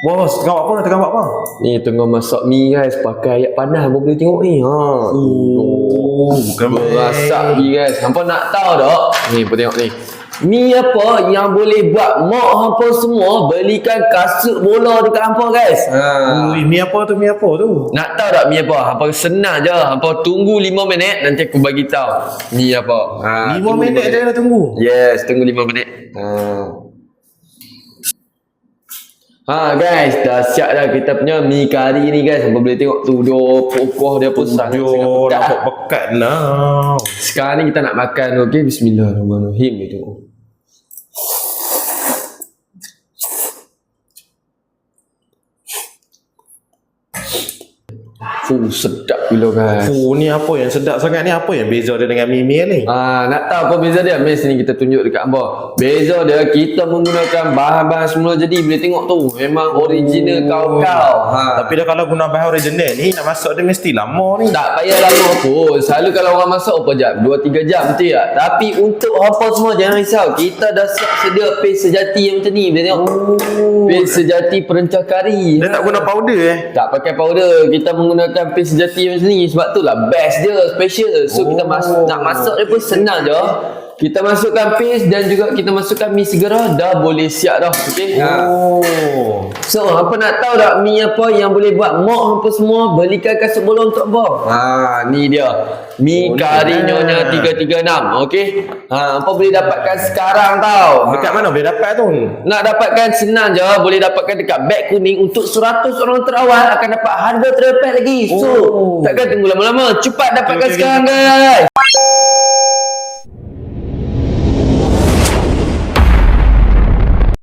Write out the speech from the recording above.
Bos, tengah buat apa? Tengah buat apa? Ni tengah masak mi guys, pakai ayat panas abang boleh tengok ni. Bukan Berasak mi guys. Hampa nak tahu tak? Ni pun tengok ni. Mi apa yang boleh buat mak hampa semua belikan kasut bola dekat hampa guys. Mi apa tu? Mi apa tu? Nak tahu tak mi apa? Hampa senang je. Hampa tunggu 5 minit nanti aku bagi tahu. Mi apa? 5 minit je dah tunggu. Yes, tunggu 5 minit. Guys, dah siap dah kita punya mi kari ni guys. Hampa boleh tengok tu pokok dia pun sangat pekat. Nampak pekat lah. Sekarang ni kita nak makan. Okey, bismillahirrahmanirrahim. Itu. Sedap gila guys. Ni apa yang sedap sangat ni? Apa yang beza dia dengan mi-mi ni? Nak tahu apa beza dia? Mari sini kita tunjuk dekat hamba. Beza dia kita menggunakan bahan-bahan semula jadi boleh tengok tu. Memang original kau-kau. Tapi dah kalau guna bahan original ni nak masak dia mesti lama ni. Tak payah lama pun. Selalu kalau orang masak apa jam? 2-3 jam betul tak? Tapi untuk apa semua jangan risau. Kita dah siap sedia paste sejati yang macam ni. Boleh tengok. Paste sejati perencah kari. Dia tak guna powder Tak pakai powder. Kita menggunakan paste sejati macam ni. Sebab tu lah best dia, special. So kita nak masak dia pun senang je. Kita masukkan paste dan juga kita masukkan mi segera. Dah boleh siap dah. Okay? So hampa nak tahu tak mi apa yang boleh buat mak hampa semua belikan kasut bola untuk hampa? Ni dia. Mi kari Nyonya 336. Okay? Hampa boleh dapatkan sekarang tau. Dekat mana boleh dapat tu? Nak dapatkan senang je. Boleh dapatkan dekat beg kuning. Untuk 100 orang terawal akan dapat harga terlepas lagi. So takkan tunggu lama-lama. Cepat dapatkan sekarang guys.